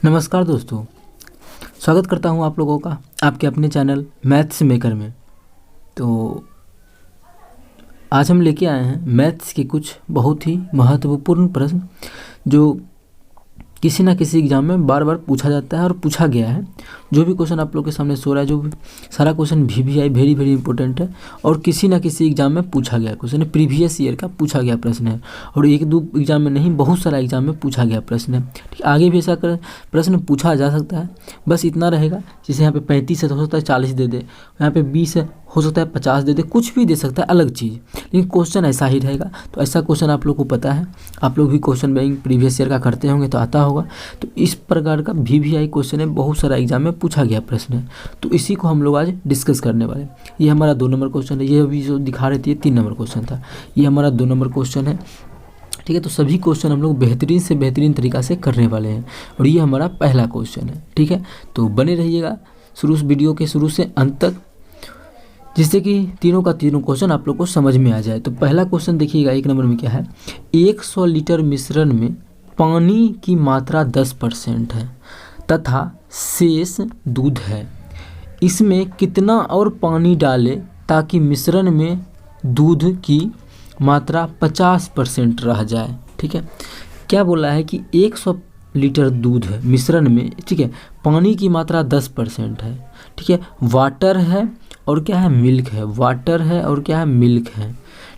नमस्कार दोस्तों, स्वागत करता हूं आप लोगों का आपके अपने चैनल मैथ्स मेकर में। तो आज हम लेके आए हैं मैथ्स के कुछ बहुत ही महत्वपूर्ण प्रश्न जो किसी ना किसी एग्जाम में बार बार पूछा जाता है और पूछा गया है। जो भी क्वेश्चन आप लोग के सामने सो रहा है, जो भी सारा question VVI very very important है और किसी ना किसी एग्जाम में पूछा गया क्वेश्चन है, प्रीवियस ईयर का पूछा गया प्रश्न है और एक दो एग्जाम में नहीं, बहुत सारा एग्जाम में पूछा गया प्रश्न है। ठीक, आगे भी ऐसा कर प्रश्न पूछा जा सकता है। बस इतना रहेगा, जैसे यहाँ पे 35 है तो हो सकता है 40 दे दे, यहाँ पे 20 है हो सकता है 50 दे दे, कुछ भी दे सकता है, अलग चीज़, लेकिन क्वेश्चन ऐसा ही रहेगा। तो ऐसा क्वेश्चन आप लोग को पता है, आप लोग भी क्वेश्चन बैंक प्रीवियस ईयर का करते होंगे तो आता होगा। तो इस प्रकार का VVI क्वेश्चन है, बहुत सारा एग्जाम में पूछा गया प्रश्न है, तो इसी को हम लोग आज डिस्कस करने वाले। ये हमारा 2 नंबर क्वेश्चन है, ये अभी जो दिखा रही थी 3 नंबर क्वेश्चन था, ये हमारा 2 नंबर क्वेश्चन है। ठीक है, तो सभी क्वेश्चन हम लोग बेहतरीन से बेहतरीन तरीक़ा से करने वाले हैं और ये हमारा पहला क्वेश्चन है। ठीक है, तो बने रहिएगा वीडियो के शुरू से अंत तक, जिससे कि तीनों का तीनों क्वेश्चन आप लोग को समझ में आ जाए। तो पहला क्वेश्चन देखिएगा, 1 नंबर में क्या है, 100 लीटर मिश्रण में पानी की मात्रा 10% है तथा शेष दूध है, इसमें कितना और पानी डालें ताकि मिश्रण में दूध की मात्रा 50% रह जाए। ठीक है, क्या बोला है कि 100 लीटर दूध है मिश्रण में, ठीक है, पानी की मात्रा 10% है, ठीक है, वाटर है और क्या है, मिल्क है, वाटर है और क्या है, मिल्क है।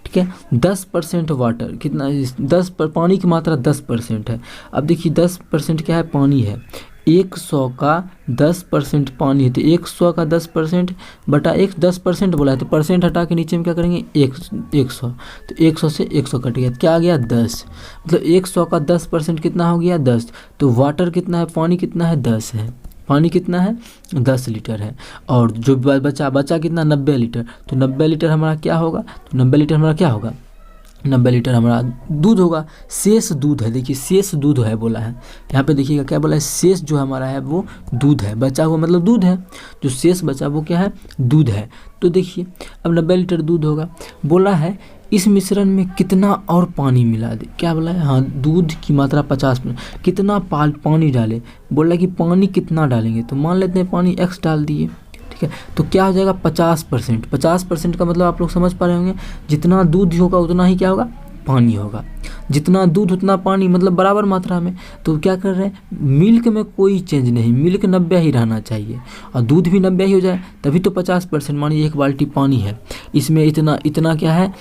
ठीक है, 10% वाटर, कितना, 10 पर पानी की मात्रा 10% है। अब देखिए 10% क्या है, पानी है, 100 का 10% पानी है, तो 100 का 10% बटा 10% बोला है, तो परसेंट हटा के नीचे में क्या करेंगे, 100, तो 100 से 100 कट गया, क्या आ गया, 10, मतलब 100 का 10% कितना हो गया, 10। तो वाटर कितना है, पानी कितना है, 10 है, पानी कितना है, 10 लीटर है, और जो बचा कितना, 90 लीटर, तो 90 लीटर हमारा क्या होगा, तो 90 लीटर हमारा क्या होगा, 90 लीटर हमारा दूध होगा। शेष दूध है, देखिए शेष दूध है बोला है, यहाँ पे देखिएगा क्या बोला है, शेष जो हमारा है वो दूध है, बचा हुआ मतलब दूध है, जो शेष बचा वो क्या है, दूध है। तो देखिए अब 90 लीटर दूध होगा, बोला है इस मिश्रण में कितना और पानी मिला दे, क्या बोला है, हाँ दूध की मात्रा 50%, कितना पानी डाले, बोला है कि पानी कितना डालेंगे, तो मान लेते हैं पानी X डाल दिए। ठीक है, तो क्या हो जाएगा, 50%, 50% का मतलब आप लोग समझ पा रहे होंगे, जितना दूध होगा उतना ही क्या होगा, पानी होगा, जितना दूध उतना पानी, मतलब बराबर मात्रा में। तो क्या कर रहे हैं, मिल्क में कोई चेंज नहीं, मिल्क 90 ही रहना चाहिए और दूध भी 90 ही हो जाए, तभी तो 50%। मानिए 1 बाल्टी पानी है, इसमें इतना क्या है,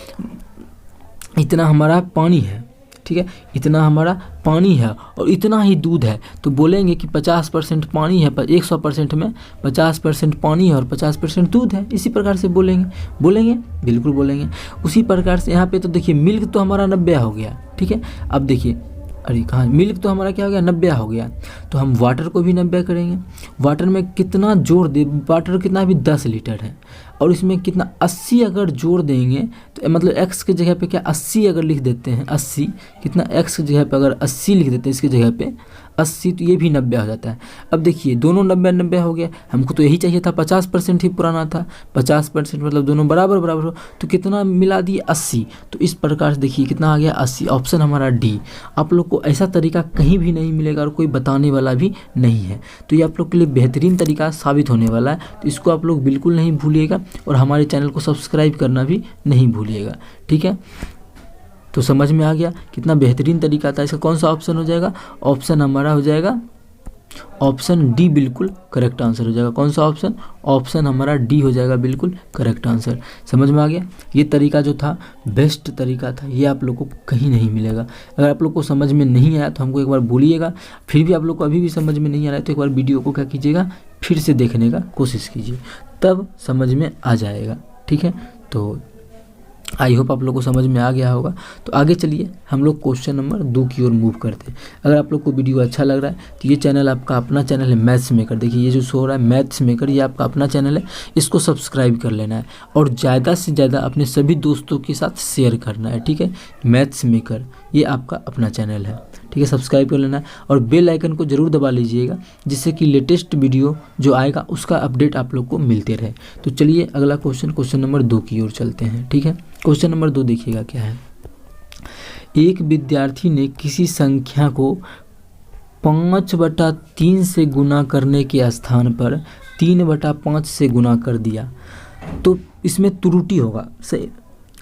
इतना हमारा पानी है, ठीक है, इतना हमारा पानी है और इतना ही दूध है, तो बोलेंगे कि 50% पानी है, 100% में 50% पानी है और 50% दूध है, इसी प्रकार से बोलेंगे बिल्कुल बोलेंगे। उसी प्रकार से यहाँ पे तो देखिए मिल्क तो हमारा 90 हो गया। ठीक है, अब देखिए, अरे कहाँ, मिल्क तो हमारा क्या हो गया, 90 हो गया, तो हम वाटर को भी 90 करेंगे। वाटर में कितना जोड़ दे, वाटर कितना भी 10 लीटर है और इसमें कितना 80 अगर जोड़ देंगे, तो मतलब x के जगह पे क्या 80 अगर लिख देते हैं, 80 कितना, x की जगह पे अगर 80 लिख देते हैं, इसकी जगह पे 80, तो ये भी 90 हो जाता है। अब देखिए दोनों 90 हो गया, हमको तो यही चाहिए था, 50% ही पुराना था, 50% मतलब दोनों बराबर हो, तो कितना मिला दिए, 80। तो इस प्रकार से देखिए कितना आ गया, 80, ऑप्शन हमारा डी। आप लोग को ऐसा तरीका कहीं भी नहीं मिलेगा और कोई बताने वाला भी नहीं है, तो ये आप लोग के लिए बेहतरीन तरीका साबित होने वाला है, तो इसको आप लोग बिल्कुल नहीं भूलिएगा और हमारे चैनल को सब्सक्राइब करना भी नहीं भूलिएगा। ठीक है, तो समझ में आ गया कितना बेहतरीन तरीका था। इसका कौन सा ऑप्शन हो जाएगा, ऑप्शन हमारा हो जाएगा ऑप्शन डी, बिल्कुल करेक्ट आंसर हो जाएगा। कौन सा ऑप्शन, ऑप्शन हमारा डी हो जाएगा, बिल्कुल करेक्ट आंसर। समझ में आ गया, ये तरीका जो था बेस्ट तरीका था, ये आप लोग को कहीं नहीं मिलेगा। अगर आप लोग को समझ में नहीं आया तो हमको एक बार बोलिएगा, फिर भी आप लोग को अभी भी समझ में नहीं आ रहा है तो एक बार वीडियो को क्या कीजिएगा, फिर से देखने का कोशिश कीजिए, तब समझ में आ जाएगा। ठीक है, तो आई होप आप लोग को समझ में आ गया होगा। तो आगे चलिए हम लोग क्वेश्चन नंबर 2 की ओर मूव करते हैं। अगर आप लोग को वीडियो अच्छा लग रहा है तो ये चैनल आपका अपना चैनल है मैथ्स मेकर, देखिए ये जो शो हो रहा है मैथ्स मेकर, ये आपका अपना चैनल है, इसको सब्सक्राइब कर लेना है और ज़्यादा से ज़्यादा अपने सभी दोस्तों के साथ शेयर करना है। ठीक है, मैथ्स मेकर ये आपका अपना चैनल है, ठीक है, सब्सक्राइब कर लेना है और बेल आइकन को ज़रूर दबा लीजिएगा, जिससे कि लेटेस्ट वीडियो जो आएगा उसका अपडेट आप लोग को मिलते रहे। तो चलिए अगला क्वेश्चन नंबर 2 की ओर चलते हैं। ठीक है, क्वेश्चन नंबर 2 देखिएगा क्या है, एक विद्यार्थी ने किसी संख्या को 5/3 से गुना करने के स्थान पर 3/5 से गुना कर दिया तो इसमें त्रुटि होगा।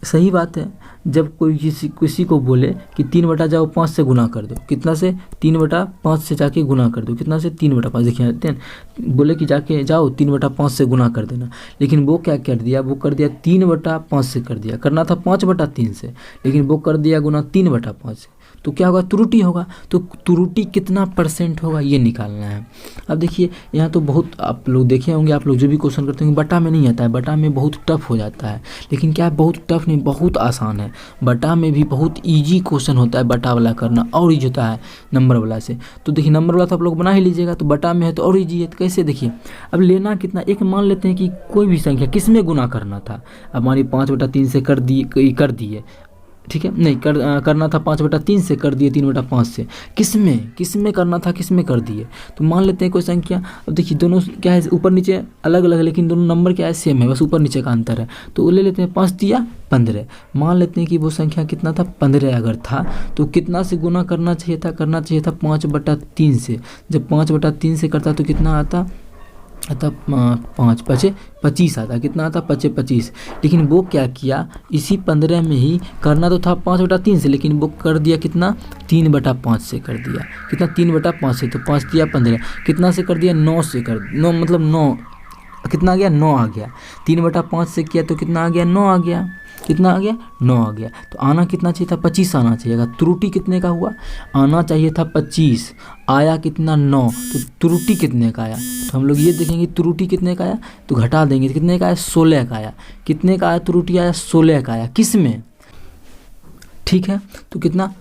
सही बात है। जब कोई किसी को बोले कि 3/5 से गुना कर दो, कितना से 3/5 से जाके गुना कर दो, कितना से 3/5। देखिए बोले कि जाके जाओ 3/5 से गुना कर देना, लेकिन वो क्या कर दिया, वो कर दिया 3/5 से कर दिया। करना था 5/3 से, लेकिन वो कर दिया गुना 3/5 से। तो क्या होगा, त्रुटि होगा। तो त्रुटि कितना % होगा ये निकालना है। अब देखिए यहाँ तो बहुत आप लोग देखे होंगे, आप लोग जो भी क्वेश्चन करते होंगे बटा में नहीं आता है, बटा में बहुत टफ हो जाता है। लेकिन क्या है, बहुत टफ नहीं, बहुत आसान है। बटा में भी बहुत ईजी क्वेश्चन होता है, बटा वाला करना और ईजी होता है नंबर वाला से। तो देखिए नंबर वाला तो आप लोग बना ही लीजिएगा, तो बटा में है तो और ईजी है। तो कैसे, देखिए अब लेना कितना, एक मान लेते हैं कि कोई भी संख्या किस में गुना करना था। अब हमारी 5/3 से कर दिए, ठीक है, नहीं करना था 5/3 से, कर दिए 3/5 से। किस में करना था, किस में कर दिए। तो मान लेते हैं कोई संख्या, अब देखिए दोनों क्या है, ऊपर नीचे अलग अलग, लेकिन दोनों नंबर क्या है, सेम है, बस ऊपर नीचे का अंतर है। तो ले लेते हैं 5 दिया 15। मान लेते हैं कि वो संख्या कितना था, 15 अगर था तो कितना से गुना करना चाहिए था, 5/3 से। जब 5/3 से करता तो कितना आता, 5/5 आता। कितना आता, 5/25। लेकिन वो क्या किया, इसी 15 में ही करना तो था 5/3 से, लेकिन वो कर दिया कितना, 3/5 से कर दिया। कितना, 3/5 से। तो 5 दिया 15, कितना से कर दिया, 9 से कर, 9 मतलब 9 कितना आ गया, 9 आ गया। 3/5 से किया तो कितना आ गया, 9 आ गया। कितना आ गया, 9 आ गया। तो आना कितना चाहिए था, 25 आना चाहिए। त्रुटि कितने का हुआ, आना चाहिए था 25, आया कितना, 9। तो त्रुटि कितने का आया, तो हम लोग ये देखेंगे त्रुटि कितने का आया, तो घटा देंगे, कितने का आया, 16 का आया। कितने का आया, त्रुटि आया 16 का आया। किस में, ठीक है, तो कितना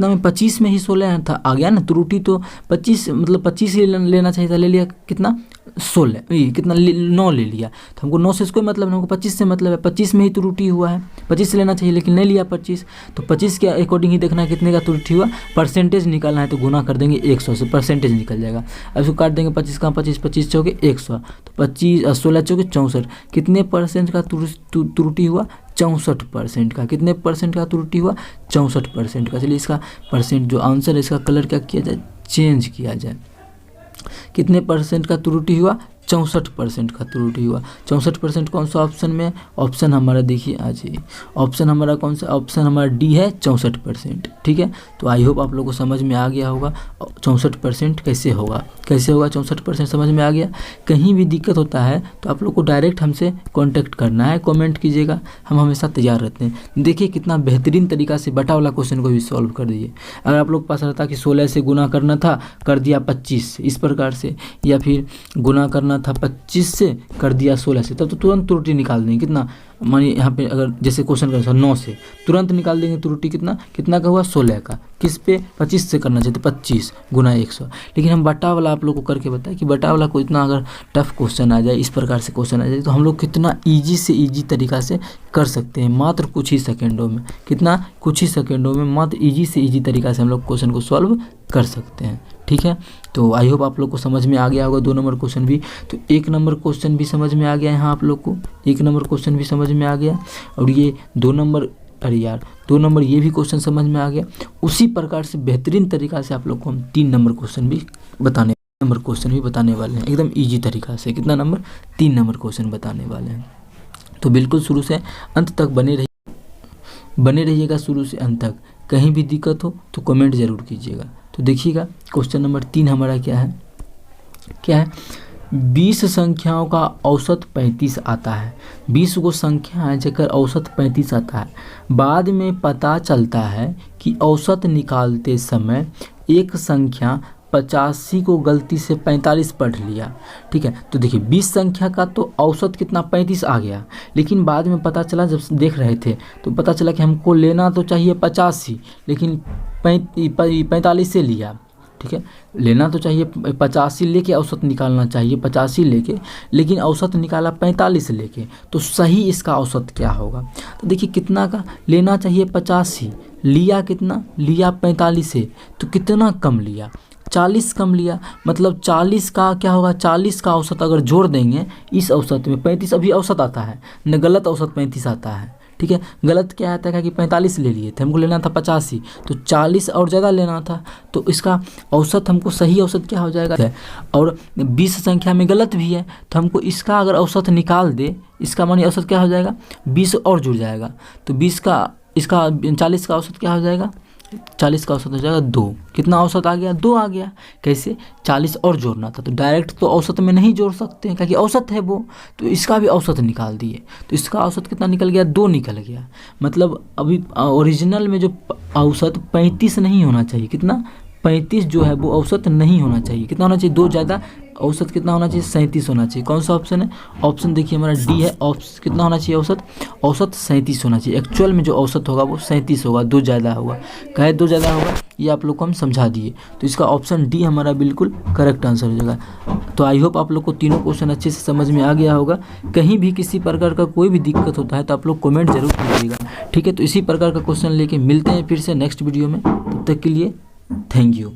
में, 25 में ही 16 था, आ गया ना। त्रुटि तो 25 मतलब 25 ही लेना चाहिए था, ले लिया कितना, 16, कितना 9 ले लिया। तो हमको 9 से इसको मतलब, हमको 25 से मतलब है, 25 में ही त्रुटि हुआ है, 25 से लेना चाहिए, लेकिन नहीं लिया 25। तो 25 के अकॉर्डिंग ही देखना है कितने का त्रुटि हुआ। परसेंटेज निकालना है तो गुना कर देंगे 100 से, परसेंटेज निकल जाएगा। अब इसको काट देंगे, 25 का 25 चौके 100, तो 16 चौके 64। कितने % का त्रुटि हुआ, 64% का। कितने % का त्रुटि हुआ, 64% का। चलिए इसका परसेंट जो आंसर है, इसका कलर क्या किया जाए, चेंज किया जाए। कितने % का त्रुटि हुआ, 64% का त्रुटि हुआ। 64% कौन सा ऑप्शन में, ऑप्शन हमारा देखिए आज ही, ऑप्शन हमारा कौन सा, ऑप्शन हमारा डी है, 64%। ठीक है, तो आई होप आप लोगों को समझ में आ गया होगा 64% कैसे होगा, 64% समझ में आ गया। कहीं भी दिक्कत होता है तो आप लोग को डायरेक्ट हमसे कॉन्टैक्ट करना है, कॉमेंट कीजिएगा, हम हमेशा तैयार रहते हैं। देखिए कितना बेहतरीन तरीका से बटा वाला क्वेश्चन को भी सॉल्व कर दिए। अगर आप लोग के पास रहता कि 16 से गुना करना था, कर दिया 25 से, इस प्रकार से, या फिर गुना करना था 25 से, कर दिया 16 से, तब तो तुरंत त्रुटि निकाल देंगे। कितना, मानिए यहाँ पे अगर जैसे क्वेश्चन का 9 से तुरंत निकाल देंगे त्रुटि, कितना का हुआ, 16 का। किस पे, 25 से करना चाहिए, 25 गुना 100। लेकिन हम बटा वाला आप लोग को करके बताएं कि बटा वाला को इतना अगर टफ क्वेश्चन आ जाए, इस प्रकार से क्वेश्चन आ जाए, तो हम लोग कितना ईजी से ईजी तरीका से कर सकते हैं, मात्र कुछ ही सेकेंडों में। कितना, कुछ ही सेकेंडों में मात्र ईजी से ईजी तरीका से हम लोग क्वेश्चन को सॉल्व कर सकते हैं। ठीक है, तो आई होप आप लोग को समझ में आ गया होगा 2 नंबर क्वेश्चन भी। तो 1 नंबर क्वेश्चन भी समझ में आ गया यहाँ आप लोग को, 1 नंबर क्वेश्चन भी समझ में आ गया, और ये 2 नंबर, अरे यार 2 नंबर ये भी क्वेश्चन समझ में आ गया। उसी प्रकार से बेहतरीन तरीका से आप लोग को हम 3 नंबर क्वेश्चन भी बताने वाले हैं, एकदम ईजी तरीका से। कितना नंबर, 3 नंबर क्वेश्चन बताने वाले हैं। तो बिल्कुल शुरू से अंत तक बने रहिएगा, शुरू से अंत तक। कहीं भी दिक्कत हो तो कमेंट जरूर कीजिएगा। तो देखिएगा क्वेश्चन नंबर 3 हमारा क्या है, 20 संख्याओं का औसत 35 आता है। 20 गो संख्या है जेकर औसत 35 आता है। बाद में पता चलता है कि औसत निकालते समय एक संख्या 85 को गलती से 45 पढ़ लिया। ठीक है, तो देखिए 20 संख्या का तो औसत कितना, 35 आ गया, लेकिन बाद में पता चला, जब देख रहे थे तो पता चला कि हमको लेना तो चाहिए 85, लेकिन 45 से लिया। ठीक है, लेना तो चाहिए 85 लेके, औसत निकालना चाहिए 85 लेके, लेकिन औसत निकाला 45 लेके। तो सही इसका औसत क्या होगा, तो देखिए कितना का लेना चाहिए 85, लिया कितना, लिया 45 से, तो कितना कम लिया, 40 कम लिया। मतलब 40 का क्या होगा, 40 का औसत अगर जोड़ देंगे इस औसत में, 35 अभी औसत आता है न, गलत औसत 35 आता है। ठीक है। गलत क्या आता है कि 45 ले लिए थे, हमको लेना था 85, तो 40 और ज़्यादा लेना था, तो इसका औसत हमको सही औसत क्या हो जाएगा। और 20 संख्या में गलत भी है, तो हमको इसका अगर औसत निकाल दे, इसका मानी औसत क्या हो जाएगा, 20 और जुड़ जाएगा, तो 20 का इसका 40 का औसत क्या हो जाएगा, 40 का औसत हो जाएगा 2। कितना औसत आ गया, 2 आ गया। कैसे, 40 और जोड़ना था, तो डायरेक्ट तो औसत में नहीं जोड़ सकते हैं क्योंकि औसत है वो, तो इसका भी औसत निकाल दिए, तो इसका औसत कितना निकल गया, 2 निकल गया। मतलब अभी ओरिजिनल में जो औसत 35 नहीं होना चाहिए, कितना 35 जो है वो औसत नहीं होना चाहिए, कितना होना चाहिए, 2 ज़्यादा, औसत कितना होना चाहिए, 37 होना चाहिए। कौन सा ऑप्शन है, ऑप्शन देखिए हमारा डी है। कितना होना चाहिए औसत, औसत 37 होना चाहिए। एक्चुअल में जो औसत होगा वो 37 होगा, 2 ज़्यादा होगा। कहे 2 ज़्यादा होगा, ये आप लोग को हम समझा दिए, तो इसका ऑप्शन डी हमारा बिल्कुल करेक्ट आंसर हो जाएगा। तो आई होप आप लोग को तीनों क्वेश्चन अच्छे से समझ में आ गया होगा। कहीं भी किसी प्रकार का कोई भी दिक्कत होता है तो आप लोग कमेंट जरूर कीजिएगा, ठीक है। तो इसी प्रकार का क्वेश्चन लेके मिलते हैं फिर से नेक्स्ट वीडियो में, तब तक के लिए थैंक यू।